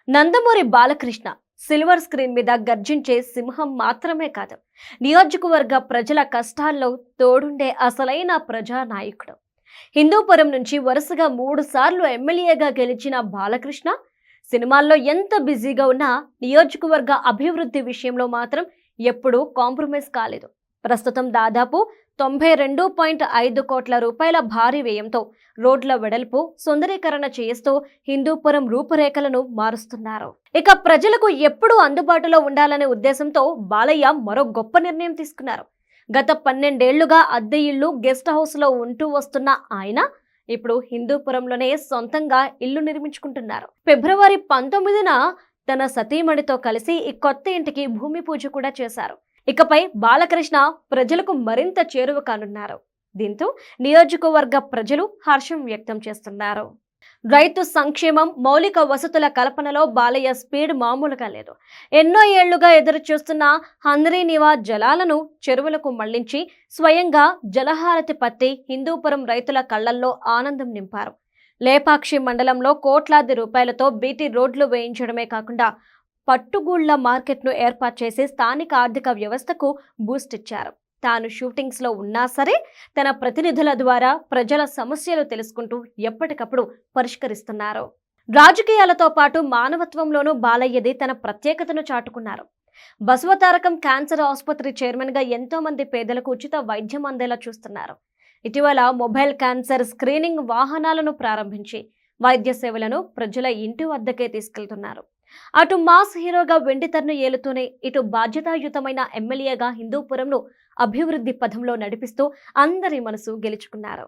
Nandamuri Balakrishna silver screen మీద గర్జించే సింహం మాత్రమే కాదు, నియోజకవర్గ ప్రజల కష్టాల్లో తోడుండే అసలైన ప్రజానాయకుడు. హిందూపురం నుంచి వరుసగా 3 సార్లు ఎమ్మెల్యేగా గెలిచిన బాలకృష్ణ సినిమాల్లో ఎంత బిజీగా ఉన్నా నియోజకవర్గ అభివృద్ధి విషయంలో మాత్రం ఎప్పుడూ కాంప్రమైజ్ కాలేదు. ప్రస్తుతం దాదాపు 92.5 కోట్ల రూపాయల భారీ వ్యయంతో రోడ్ల వెడల్పు, సుందరీకరణ చేస్తూ హిందూపురం రూపురేఖలను మారుస్తున్నారు. ఇక ప్రజలకు ఎప్పుడూ అందుబాటులో ఉండాలనే ఉద్దేశంతో బాలయ్య మరో గొప్ప నిర్ణయం తీసుకున్నారు. గత 12 ఏళ్లుగా అద్దె ఇళ్లు, గెస్ట్ హౌస్ లో ఉంటూ వస్తున్న ఆయన ఇప్పుడు హిందూపురంలోనే సొంతంగా ఇల్లు నిర్మించుకుంటున్నారు. ఫిబ్రవరి 19న తన సతీమణితో కలిసి ఈ కొత్త ఇంటికి భూమి పూజ కూడా చేశారు. ఇకపై బాలకృష్ణ ప్రజలకు మరింత చేరువ కానున్నారు. దీంతో నియోజకవర్గ ప్రజలు హర్షం వ్యక్తం చేస్తున్నారు. రైతు సంక్షేమం, మౌలిక వసతుల కల్పనలో బాలయ్య స్పీడ్ మామూలుగా లేదు. ఎన్నో ఏళ్లుగా ఎదురు చూస్తున్న హంద్రీనివా జలాలను చెరువులకు మళ్లించి స్వయంగా జలహారతి పత్తి హిందూపురం రైతుల కళ్లల్లో ఆనందం నింపారు. లేపాక్షి మండలంలో కోట్లాది రూపాయలతో బీటీ రోడ్లు వేయించడమే కాకుండా పట్టుగూళ్ల మార్కెట్ను ఏర్పాటు చేసి స్థానిక ఆర్థిక వ్యవస్థకు బూస్ట్ ఇచ్చారు. తాను షూటింగ్స్ లో ఉన్నా సరే తన ప్రతినిధుల ద్వారా ప్రజల సమస్యలు తెలుసుకుంటూ ఎప్పటికప్పుడు పరిష్కరిస్తున్నారు. రాజకీయాలతో పాటు మానవత్వంలోనూ బాలయ్యది తన ప్రత్యేకతను చాటుకున్నారు. బసవతారకం క్యాన్సర్ ఆసుపత్రి చైర్మన్ గా ఎంతో మంది పేదలకు ఉచిత వైద్యం అందేలా చూస్తున్నారు. ఇటీవల మొబైల్ క్యాన్సర్ స్క్రీనింగ్ వాహనాలను ప్రారంభించి వైద్య సేవలను ప్రజల ఇంటి వద్దకే తీసుకెళ్తున్నారు. అటు మాస్ హీరోగా వెండితెరను ఏలుతూనే ఇటు బాధ్యతాయుతమైన ఎమ్మెల్యేగా హిందూపురంను అభివృద్ధి పథంలో నడిపిస్తూ అందరి మనసు గెలుచుకున్నారు.